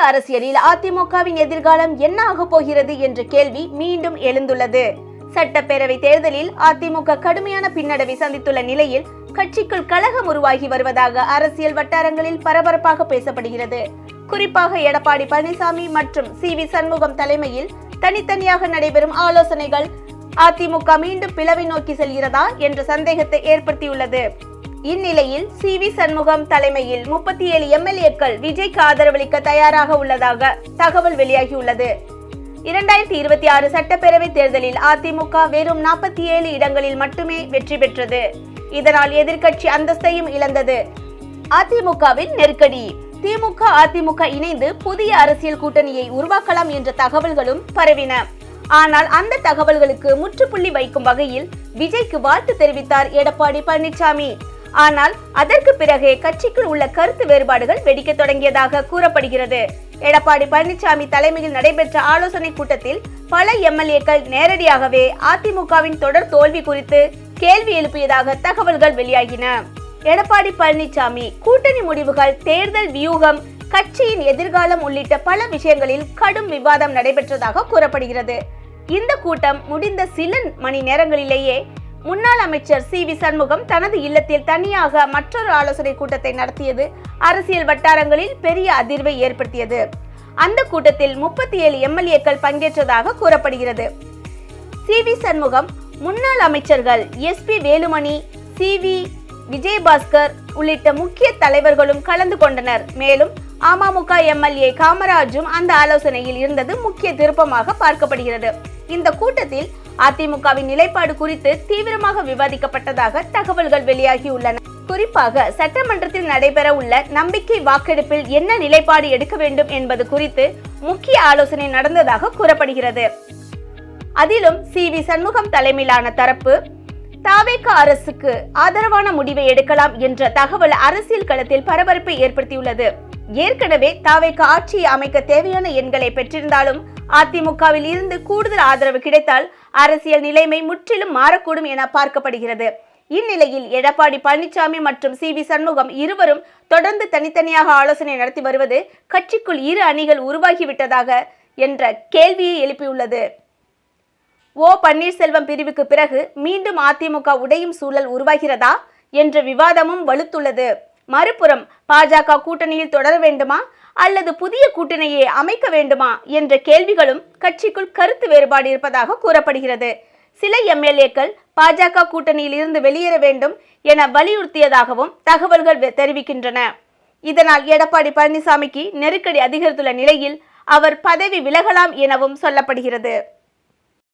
அரசியலில் அதிமுகவின் எதிர்காலம் என்ன ஆக போகிறது என்ற கேள்வி மீண்டும் எழுந்துள்ளது. சட்டப்பேரவை தேர்தலில் அதிமுக கடுமையான பின்னடைவை சந்தித்துள்ள நிலையில் கட்சிக்குள் கலகம் உருவாகி வருவதாக அரசியல் வட்டாரங்களில் பரபரப்பாக பேசப்படுகிறது. குறிப்பாக எடப்பாடி பழனிசாமி மற்றும் சி.வி. சண்முகம் தலைமையில் தனித்தனியாக நடைபெறும் ஆலோசனைகள் அதிமுக மீண்டும் பிளவை நோக்கி செல்கிறதா என்ற சந்தேகத்தை ஏற்படுத்தியுள்ளது. இந்நிலையில் சி.வி. சண்முகம் தலைமையில் 37 எம்எல்ஏக்கள் விஜய்க்கு ஆதரவளிக்க தயாராக உள்ளதாக தகவல் வெளியாகியுள்ளது. 2026 சட்டப்பேரவை தேர்தலில் அதிமுக வெறும் 47 இடங்களில் மட்டுமே வெற்றி பெற்றது. இதனால் எதிர்க்கட்சி அந்தஸ்தையும் இழந்தது. அதிமுகவின் நெருக்கடி. திமுக அதிமுக இணைந்து புதிய அரசியல் கூட்டணியை உருவாக்கலாம் என்ற தகவல்களும் பரவின. ஆனால் அந்த தகவல்களுக்கு முற்றுப்புள்ளி வைக்கும் வகையில் விஜய்க்கு வாழ்த்து தெரிவித்தார் எடப்பாடி பழனிசாமி. ஆனால் அதற்கு பிறகே கட்சிக்குள் உள்ள கருத்து வேறுபாடுகள் வெடிக்க தொடங்கியதாக கூறப்படுகிறது. எடப்பாடி பழனிசாமி தலைமையில் நடைபெற்ற ஆலோசனை கூட்டத்தில் பல எம்எல்ஏக்கள் நேரடியாகவே அதிமுகவின் தொடர் தோல்வி குறித்து கேள்வி எழுப்பியதாக தகவல்கள் வெளியாகின. எடப்பாடி பழனிசாமி கூட்டணி முடிவுகள், தேர்தல் வியூகம், கட்சியின் எதிர்காலம் உள்ளிட்ட பல விஷயங்களில் கடும் விவாதம் நடைபெற்றதாக கூறப்படுகிறது. இந்த கூட்டம் முடிந்த சில மணி நேரங்களிலேயே முன்னாள் அமைச்சர் சி.வி. சண்முகம் தனது இல்லத்தில் தனியாக மற்றொரு ஆலோசனை கூட்டத்தை நடத்தியது அரசியல் வட்டாரங்களில் பெரிய அதிர்வை ஏற்படுத்தியது. அந்த கூட்டத்தில் 37 எம்எல்ஏக்கள் பங்கேற்றதாக கூறப்படுகிறது. சி.வி. சண்முகம், முன்னாள் அமைச்சர்கள் எஸ்.பி. வேலுமணி, சி.வி. விஜயபாஸ்கர் உள்ளிட்ட முக்கிய தலைவர்களும் கலந்து கொண்டனர். மேலும் அமமுக எம்எல்ஏ காமராஜும் அந்த ஆலோசனையில் இருந்தது முக்கிய திருப்பமாக பார்க்கப்படுகிறது. இந்த கூட்டத்தில் அதிமுகவின் நிலைப்பாடு குறித்து தீவிரமாக விவாதிக்கப்பட்டதாக தகவல்கள் வெளியாகியுள்ளன. குறிப்பாக சட்டமன்றத்தில் நடைபெற உள்ள நம்பிக்கை வாக்கெடுப்பில் என்ன நிலைப்பாடு எடுக்க வேண்டும் என்பது குறித்து முக்கிய ஆலோசனை நடந்ததாக கூறப்படுகிறது. அதிலும் சி.வி. சண்முகம் தலைமையிலான தரப்பு தாவேக அரசுக்கு ஆதரவான முடிவை எடுக்கலாம் என்ற தகவல் அரசியல் களத்தில் பரபரப்பை ஏற்படுத்தியுள்ளது. ஏற்கனவே தாவேக ஆட்சியை அமைக்க தேவையான எண்களை பெற்றிருந்தாலும் அதிமுகவில் இருந்து கூடுதல் ஆதரவு கிடைத்தால் அரசியல் நிலைமை முற்றிலும் மாறக்கூடும் என பார்க்கப்படுகிறது. இந்நிலையில் எடப்பாடி பழனிசாமி மற்றும் சி.வி. சண்முகம் இருவரும் தொடர்ந்து தனித்தனியாக ஆலோசனை நடத்தி வருவது கட்சிக்குள் இரு அணிகள் உருவாகிவிட்டதாக என்ற கேள்வியை எழுப்பியுள்ளது. ஓ பன்னீர்செல்வம் பிரிவுக்கு பிறகு மீண்டும் அதிமுக உடையும் சூழல் உருவாகிறதா என்ற விவாதமும் வலுத்துள்ளது. மறுபுறம் பாஜக கூட்டணியில் தொடர வேண்டுமா அல்லது புதிய கூட்டணியை அமைக்க வேண்டுமா என்ற கேள்விகளும் கட்சிக்குள் கருத்து வேறுபாடு இருப்பதாக கூறப்படுகிறது. சில எம்எல்ஏக்கள் பாஜக கூட்டணியில் இருந்து வெளியேற வேண்டும் என வலியுறுத்தியதாகவும் தகவல்கள் தெரிவிக்கின்றன. இதனால் எடப்பாடி பழனிசாமிக்கு நெருக்கடி அதிகரித்துள்ள நிலையில் அவர் பதவி விலகலாம் எனவும் சொல்லப்படுகிறது.